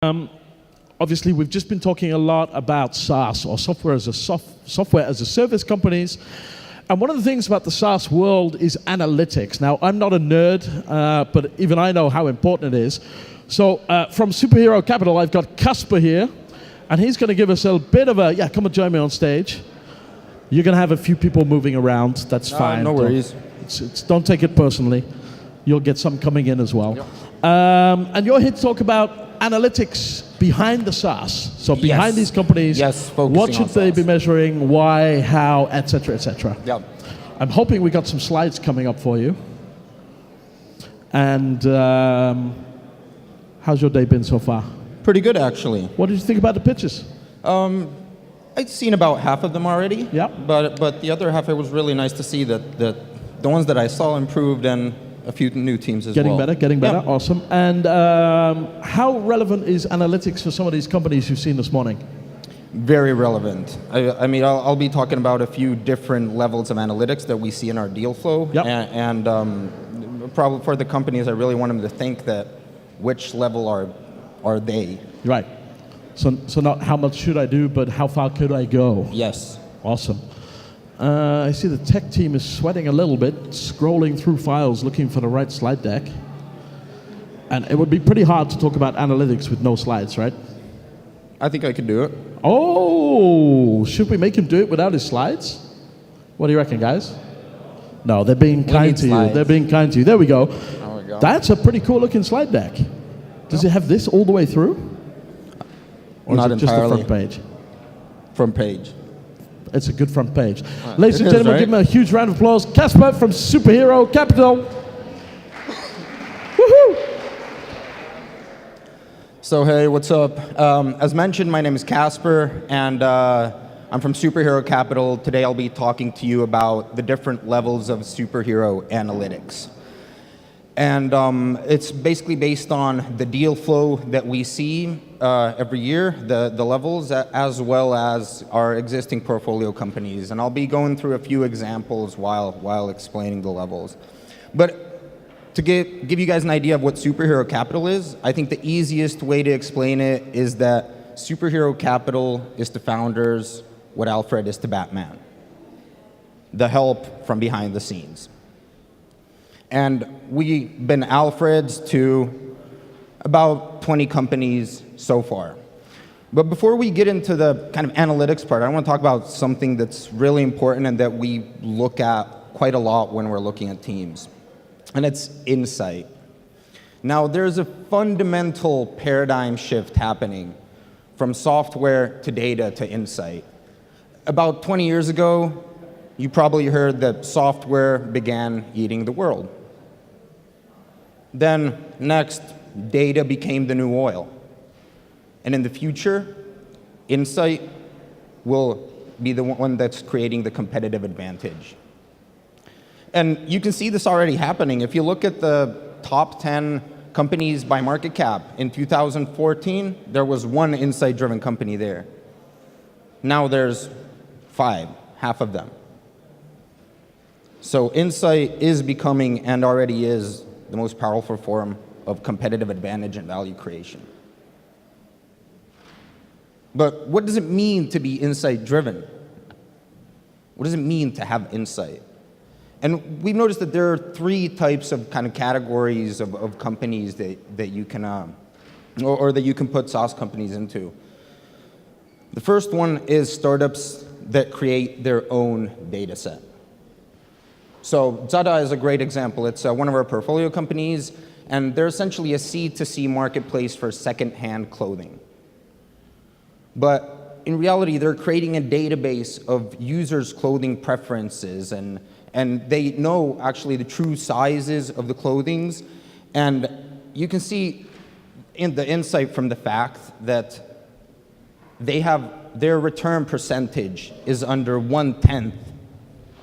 Obviously, we've just been talking a lot about SaaS, or software as a service companies. And one of the things about the SaaS world is analytics. Now, I'm not a nerd, but even I know how important it is. So from Superhero Capital, I've got Kasper here, and he's going to give us a bit of a, come and join me on stage. You're going to have a few people moving around, that's fine. No worries. Don't take it personally. You'll get some coming in as well. Yep. And you're here to talk about analytics behind the SaaS. So behind these companies, what should they be measuring, why, how, et cetera, et cetera. Yep. I'm hoping we got some slides coming up for you. And how's your day been so far? Pretty good, actually. What did you think about the pitches? I'd seen about half of them already. Yeah. But the other half, it was really nice to see that the ones that I saw improved and a few new teams as well. Getting better, yeah. Awesome. And how relevant is analytics for some of these companies you've seen this morning? Very relevant. I mean, I'll be talking about a few different levels of analytics that we see in our deal flow. Yep. And probably for the companies, I really want them to think that which level are they. Right. So not how much should I do, but how far could I go? Yes. Awesome. I see the tech team is sweating a little bit, scrolling through files, looking for the right slide deck. And it would be pretty hard to talk about analytics with no slides, right? I think I could do it. Oh, should we make him do it without his slides? What do you reckon, guys? No, they're being kind to you. They're being kind to you. There we go. There we go. That's a pretty cool looking slide deck. Does it have this all the way through? Or Not is it entirely. just the front page? Front page. It's a good front page. Ladies and gentlemen, give him a huge round of applause. Kasper from Superhero Capital. Woohoo! So hey, what's up? As mentioned, my name is Kasper, and I'm from Superhero Capital. Today I'll be talking to you about the different levels of superhero analytics. And it's basically based on the deal flow that we see every year, the levels, as well as our existing portfolio companies. And I'll be going through a few examples while explaining the levels. But to give you guys an idea of what Superhero Capital is, I think the easiest way to explain it is that Superhero Capital is to founders what Alfred is to Batman. The help from behind the scenes. And we've been Alfreds to about 20 companies so far. But before we get into the kind of analytics part, I want to talk about something that's really important and that we look at quite a lot when we're looking at teams. And it's insight. Now, there's a fundamental paradigm shift happening from software to data to insight. About 20 years ago, you probably heard that software began eating the world. Then next, data became the new oil. And in the future, insight will be the one that's creating the competitive advantage. And you can see this already happening. If you look at the top 10 companies by market cap, in 2014, there was one insight-driven company there. Now there's 5, half of them. So insight is becoming, and already is, the most powerful form of competitive advantage and value creation. But what does it mean to be insight-driven? What does it mean to have insight? And we've noticed that there are 3 types of kind of categories of companies that you can, or that you can put SaaS companies into. The first one is startups that create their own data set. So Zada is a great example. It's one of our portfolio companies, and they're essentially a C2C marketplace for second-hand clothing. But in reality, they're creating a database of users' clothing preferences, and they know actually the true sizes of the clothings. And you can see in the insight from the fact that their return percentage is under 1/10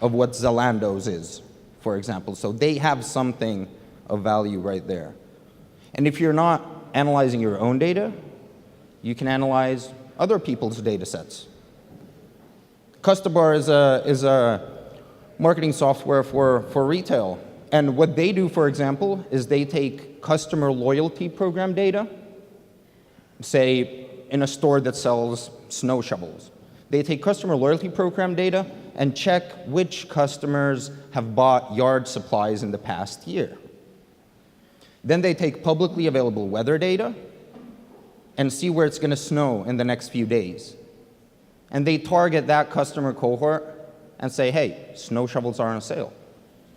of what Zalando's is, for example. So they have something of value right there. And if you're not analyzing your own data, you can analyze other people's data sets. Kasper is a marketing software for retail. And what they do, for example, is they take customer loyalty program data say, in a store that sells snow shovels. They take customer loyalty program data and check which customers have bought yard supplies in the past year. Then they take publicly available weather data and see where it's going to snow in the next few days. And they target that customer cohort and say, hey, snow shovels are on sale.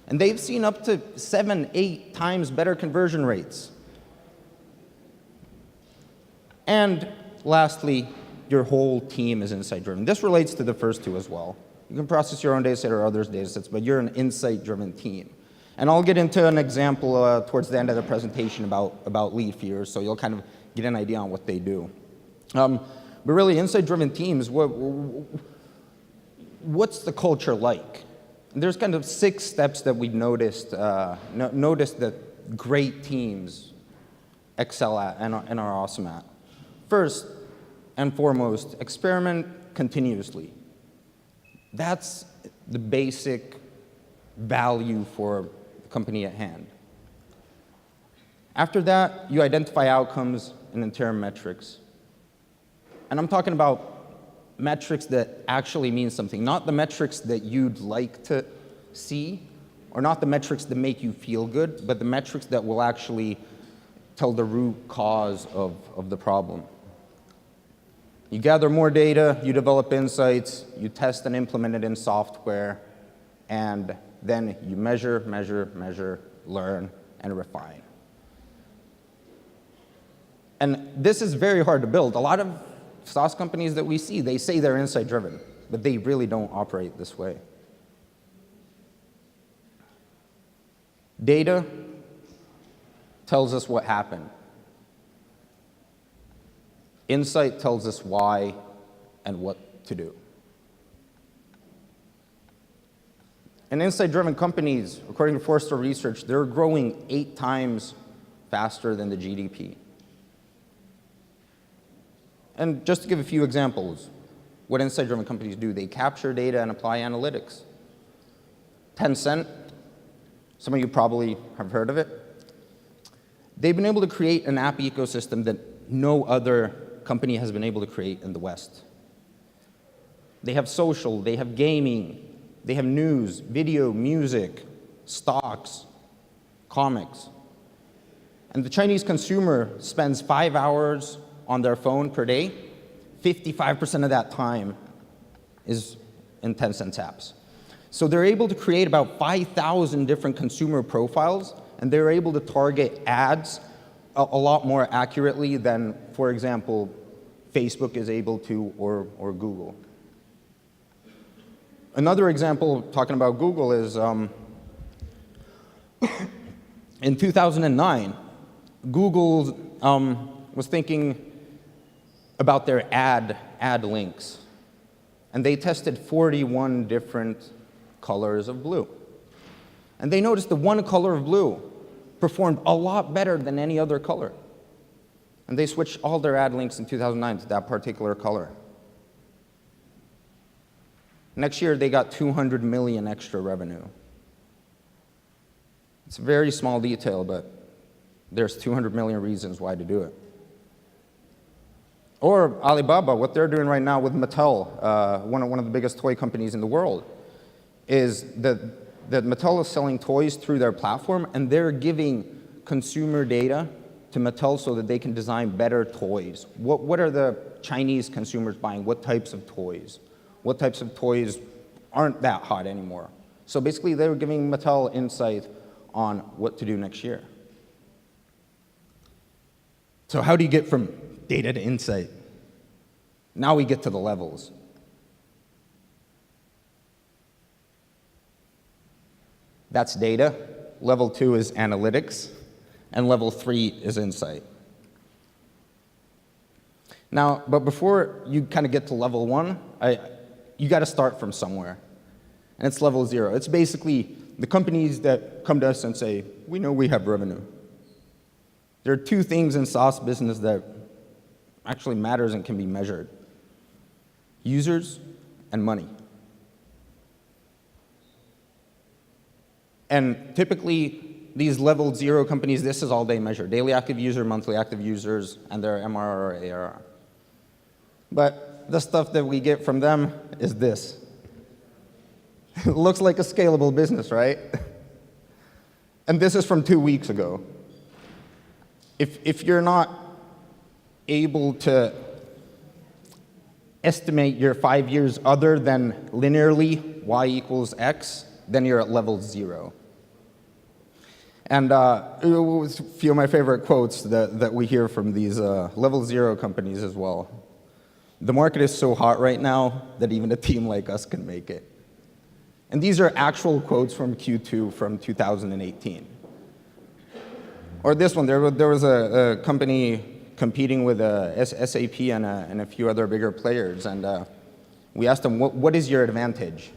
And they've seen up to 7, 8 times better conversion rates. And lastly, your whole team is insight-driven. This relates to the first two as well. You can process your own data set or others' data sets, but you're an insight-driven team. And I'll get into an example towards the end of the presentation about lead feeders, so you'll kind of get an idea on what they do. But really, insight-driven teams, what's the culture like? And there's kind of 6 steps that we've noticed that great teams excel at and are awesome at. First and foremost, experiment continuously. That's the basic value for the company at hand. After that, you identify outcomes and interim metrics. And I'm talking about metrics that actually mean something, not the metrics that you'd like to see, or not the metrics that make you feel good, but the metrics that will actually tell the root cause of the problem. You gather more data, you develop insights, you test and implement it in software, and then you measure, learn, and refine. And this is very hard to build. A lot of SaaS companies that we see, they say they're insight-driven, but they really don't operate this way. Data tells us what happened. Insight tells us why and what to do. And insight-driven companies, according to Forrester research, they're growing 8 times faster than the GDP. And just to give a few examples, what insight-driven companies do, they capture data and apply analytics. Tencent, some of you probably have heard of it. They've been able to create an app ecosystem that no other company has been able to create in the West. They have social, they have gaming, they have news, video, music, stocks, comics. And the Chinese consumer spends 5 hours on their phone per day. 55% of that time is in Tencent's apps. So they're able to create about 5,000 different consumer profiles, and they're able to target ads a lot more accurately than, for example, Facebook is able to, or Google. Another example, talking about Google, is in 2009, Google was thinking about their ad links, and they tested 41 different colors of blue. And they noticed the one color of blue performed a lot better than any other color. And they switched all their ad links in 2009 to that particular color. Next year, they got 200 million extra revenue. It's a very small detail, but there's 200 million reasons why to do it. Or Alibaba, what they're doing right now with Mattel, one of the biggest toy companies in the world, is that Mattel is selling toys through their platform, and they're giving consumer data to Mattel so that they can design better toys. What are the Chinese consumers buying? What types of toys? What types of toys aren't that hot anymore? So basically, they were giving Mattel insight on what to do next year. So how do you get from data to insight? Now we get to the levels. That's data. Level 2 is analytics. And level 3 is insight. Now, but before you kind of get to level 1, you got to start from somewhere. And it's level 0. It's basically the companies that come to us and say, we know we have revenue. There are 2 things in SaaS business that actually matters and can be measured: users and money. And typically, these level 0 companies, this is all they measure: daily active user, monthly active users, and their MRR or ARR. But the stuff that we get from them is this. It looks like a scalable business, right? And this is from 2 weeks ago. If you're not able to estimate your 5 years other than linearly y equals x, then you're at level 0. And it was a few of my favorite quotes that we hear from these level 0 companies as well. The market is so hot right now that even a team like us can make it. And these are actual quotes from Q2 from 2018. Or this one, there was a company competing with SAP and a few other bigger players, and we asked them, what is your advantage?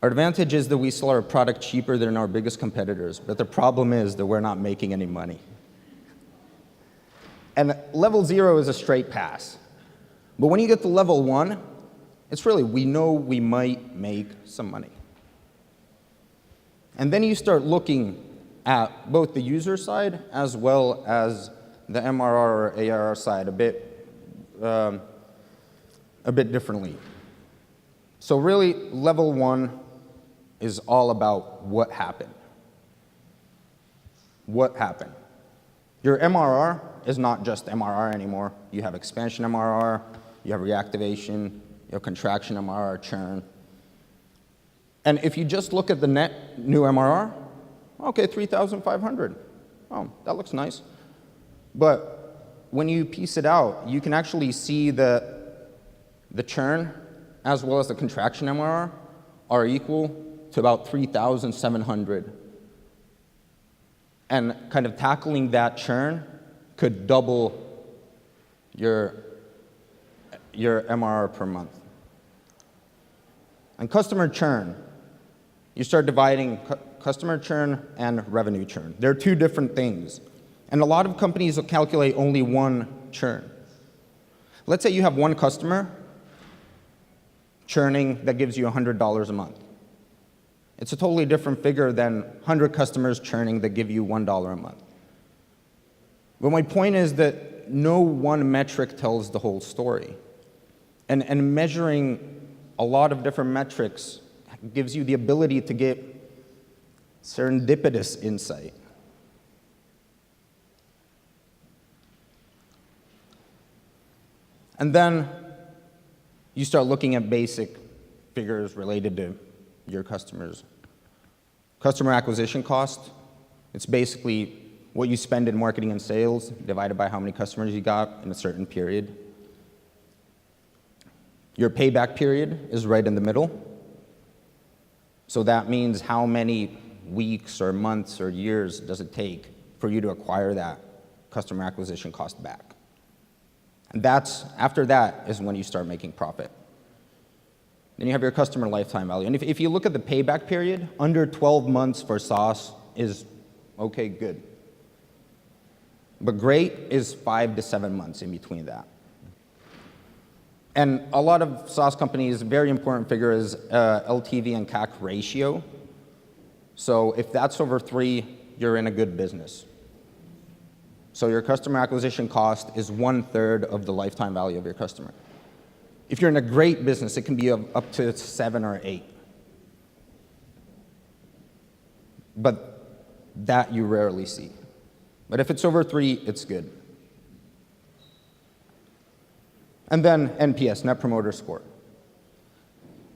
Our advantage is that we sell our product cheaper than our biggest competitors, but the problem is that we're not making any money. And level 0 is a straight pass. But when you get to level 1, it's really, we know we might make some money. And then you start looking at both the user side as well as the MRR or ARR side a bit differently. So really, level 1 is all about what happened. What happened? Your MRR is not just MRR anymore. You have expansion MRR, you have reactivation, you have contraction MRR, churn. And if you just look at the net new MRR, okay, 3,500. Oh, that looks nice. But when you piece it out, you can actually see that the churn as well as the contraction MRR are equal to about 3,700. And kind of tackling that churn could double your MRR per month. And customer churn, you start dividing customer churn and revenue churn. They're two different things. And a lot of companies will calculate only one churn. Let's say you have one customer churning that gives you $100 a month. It's a totally different figure than 100 customers churning that give you $1 a month. But my point is that no one metric tells the whole story. And measuring a lot of different metrics gives you the ability to get serendipitous insight. And then you start looking at basic figures related to your customers. Customer acquisition cost, it's basically what you spend in marketing and sales divided by how many customers you got in a certain period. Your payback period is right in the middle. So that means how many weeks or months or years does it take for you to acquire that customer acquisition cost back. And after that is when you start making profit. Then you have your customer lifetime value. And if you look at the payback period, under 12 months for SaaS is okay, good. But great is 5 to 7 months in between that. And a lot of SaaS companies, a very important figure is LTV and CAC ratio. So if that's over 3, you're in a good business. So your customer acquisition cost is 1/3 of the lifetime value of your customer. If you're in a great business, it can be up to 7 or 8. But that you rarely see. But if it's over 3, it's good. And then NPS, Net Promoter Score.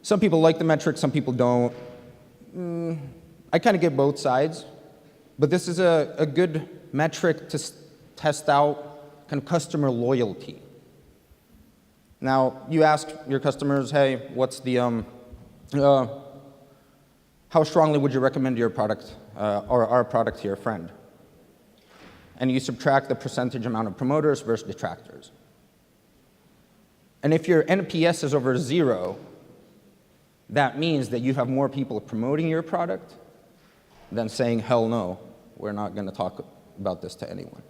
Some people like the metric, some people don't. I kind of get both sides. But this is a good metric to test out kind of customer loyalty. Now, you ask your customers, hey, what's the, how strongly would you recommend your product or our product to your friend? And you subtract the percentage amount of promoters versus detractors. And if your NPS is over 0, that means that you have more people promoting your product than saying, hell no, we're not going to talk about this to anyone.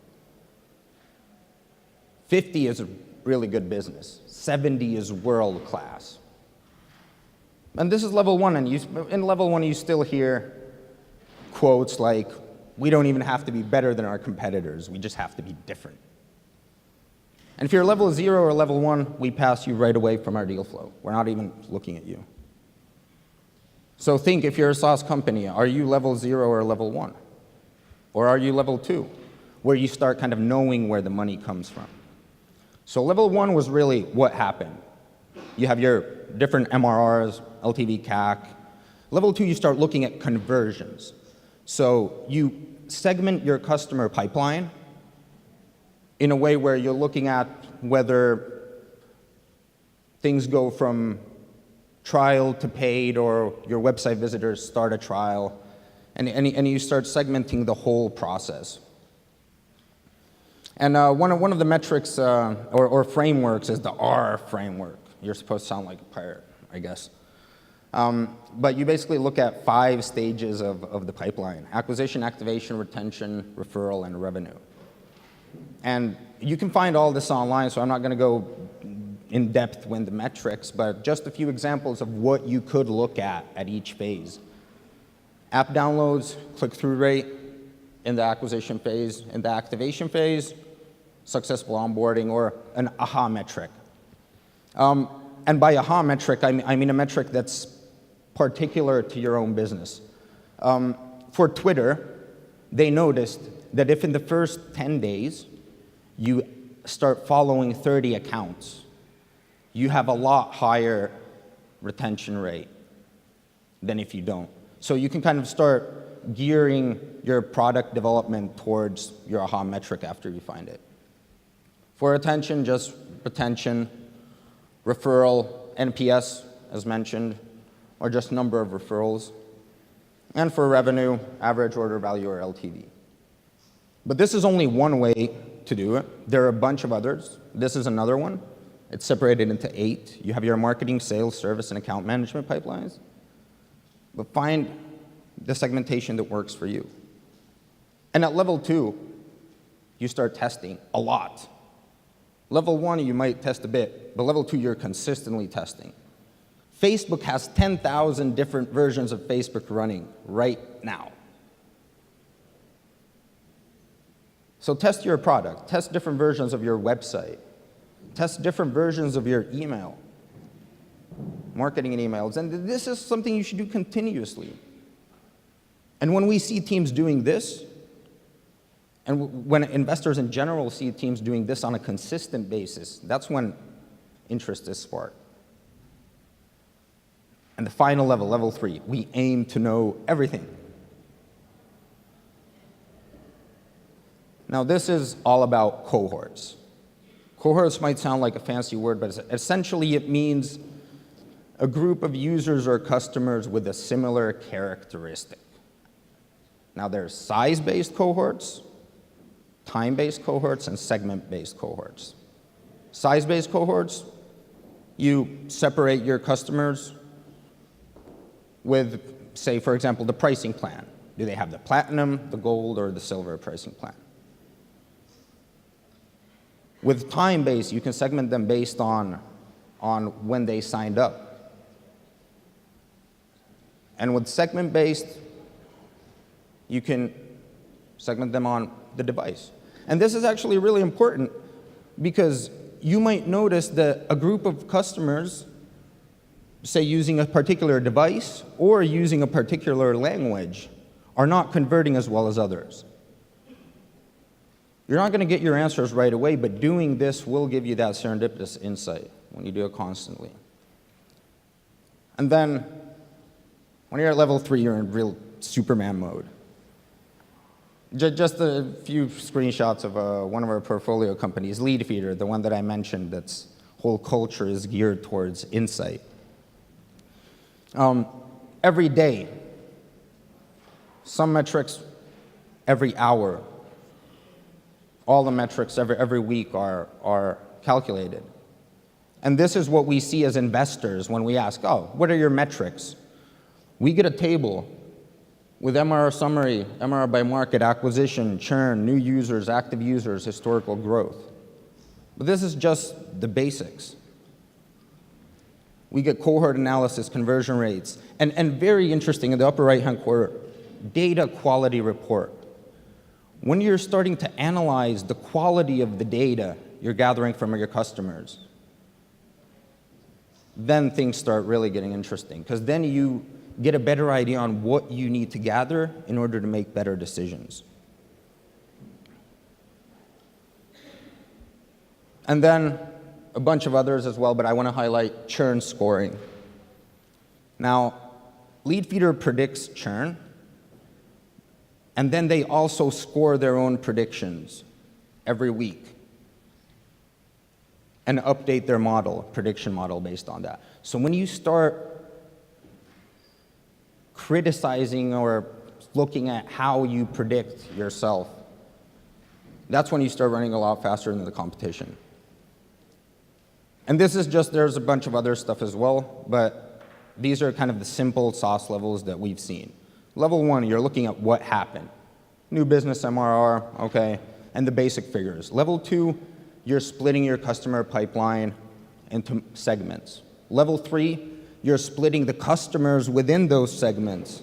50 is a really good business. 70 is world class. And this is level 1, and in level 1 you still hear quotes like, "We don't even have to be better than our competitors, we just have to be different." And if you're level 0 or level 1, we pass you right away from our deal flow. We're not even looking at you. So think, if you're a SaaS company, are you level 0 or level 1? Or are you level 2, where you start kind of knowing where the money comes from? So level 1 was really what happened. You have your different MRRs, LTV, CAC. Level 2, you start looking at conversions. So you segment your customer pipeline in a way where you're looking at whether things go from trial to paid, or your website visitors start a trial, and you start segmenting the whole process. And one of the metrics or frameworks is the R framework. You're supposed to sound like a pirate, I guess. But you basically look at 5 stages of the pipeline: acquisition, activation, retention, referral, and revenue. And you can find all this online, so I'm not going to go in depth with the metrics, but just a few examples of what you could look at each phase. App downloads, click-through rate in the acquisition phase. In the activation phase, successful onboarding, or an AHA metric. And by AHA metric, I mean a metric that's particular to your own business. For Twitter, they noticed that if in the first 10 days you start following 30 accounts, you have a lot higher retention rate than if you don't. So you can kind of start gearing your product development towards your AHA metric after you find it. For retention, just retention, referral, NPS, as mentioned, or just number of referrals. And for revenue, average order value, or LTV. But this is only one way to do it. There are a bunch of others. This is another one. It's separated into 8. You have your marketing, sales, service, and account management pipelines. But find the segmentation that works for you. And at level 2, you start testing a lot. Level 1, you might test a bit, but level 2, you're consistently testing. Facebook has 10,000 different versions of Facebook running right now. So test your product, test different versions of your website, test different versions of your email, marketing and emails, and this is something you should do continuously. And when we see teams doing this, and when investors in general see teams doing this on a consistent basis, that's when interest is sparked. And the final level, level 3, we aim to know everything. Now, this is all about cohorts. Cohorts might sound like a fancy word, but essentially it means a group of users or customers with a similar characteristic. Now, there's size-based cohorts, time-based cohorts, and segment-based cohorts. Size-based cohorts, you separate your customers with, say, for example, the pricing plan. Do they have the platinum, the gold, or the silver pricing plan? With time-based, you can segment them based on when they signed up. And with segment-based, you can segment them on the device. And this is actually really important because you might notice that a group of customers, say using a particular device or using a particular language, are not converting as well as others. You're not going to get your answers right away, but doing this will give you that serendipitous insight when you do it constantly. And then, when you're at level 3, you're in real Superman mode. Just a few screenshots of one of our portfolio companies, Leadfeeder, the one that I mentioned, that's whole culture is geared towards insight. Every day, some metrics every hour, all the metrics every week are calculated. And this is what we see as investors when we ask, oh, what are your metrics? We get a table with MRR summary, MRR by market, acquisition, churn, new users, active users, historical growth. But this is just the basics. We get cohort analysis, conversion rates, and very interesting, in the upper right-hand corner, data quality report. When you're starting to analyze the quality of the data you're gathering from your customers, then things start really getting interesting, because then you get a better idea on what you need to gather in order to make better decisions. And then a bunch of others as well, but I want to highlight churn scoring. Now, Leadfeeder predicts churn, and then they also score their own predictions every week and update their prediction model based on that. So when you start criticizing or looking at how you predict yourself, that's when you start running a lot faster than the competition. And this is just, there's a bunch of other stuff as well, but these are kind of the simple SaaS levels that we've seen. Level 1, you're looking at what happened. New business MRR, okay, and the basic figures. Level 2, you're splitting your customer pipeline into segments. Level 3, you're splitting the customers within those segments.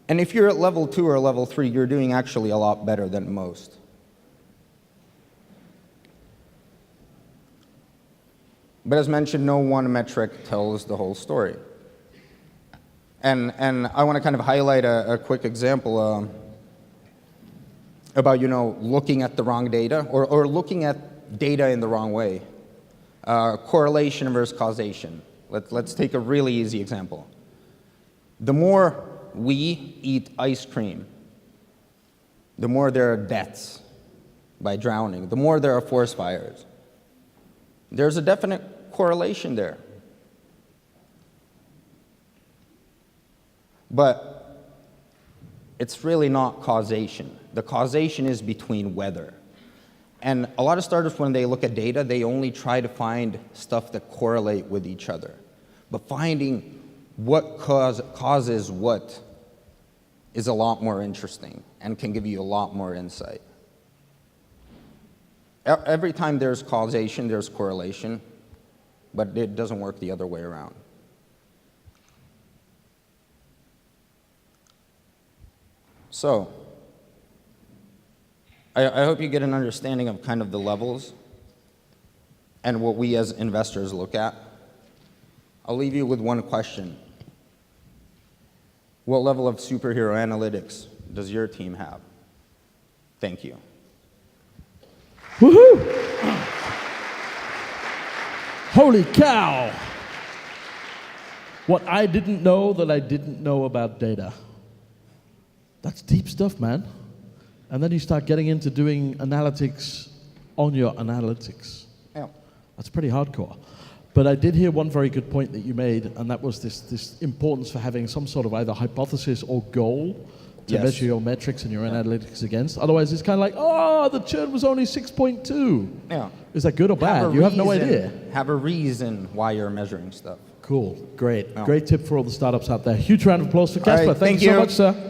And if you're at level 2 or level 3, you're doing actually a lot better than most. But as mentioned, no one metric tells the whole story. And I want to kind of highlight a quick example about, looking at the wrong data or looking at data in the wrong way. Correlation versus causation. Let's take a really easy example. The more we eat ice cream, the more there are deaths by drowning, the more there are forest fires. There's a definite correlation there. But it's really not causation. The causation is between weather. And a lot of startups, when they look at data, they only try to find stuff that correlate with each other. But finding what causes what is a lot more interesting and can give you a lot more insight. Every time there's causation, there's correlation, but it doesn't work the other way around. So, I hope you get an understanding of kind of the levels and what we as investors look at. I'll leave you with one question. What level of superhero analytics does your team have? Thank you. Woohoo! Holy cow! What I didn't know that I didn't know about data. That's deep stuff, man. And then you start getting into doing analytics on your analytics. Yeah. That's pretty hardcore. But I did hear one very good point that you made, and that was this importance for having some sort of either hypothesis or goal to measure your metrics and your analytics against. Otherwise, it's kind of like, oh, the churn was only 6.2. Yeah. Is that good or bad? You have no idea. Have a reason why you're measuring stuff. Cool. Great. Great tip for all the startups out there. Huge round of applause for Kasper. Right, thank you so much, sir.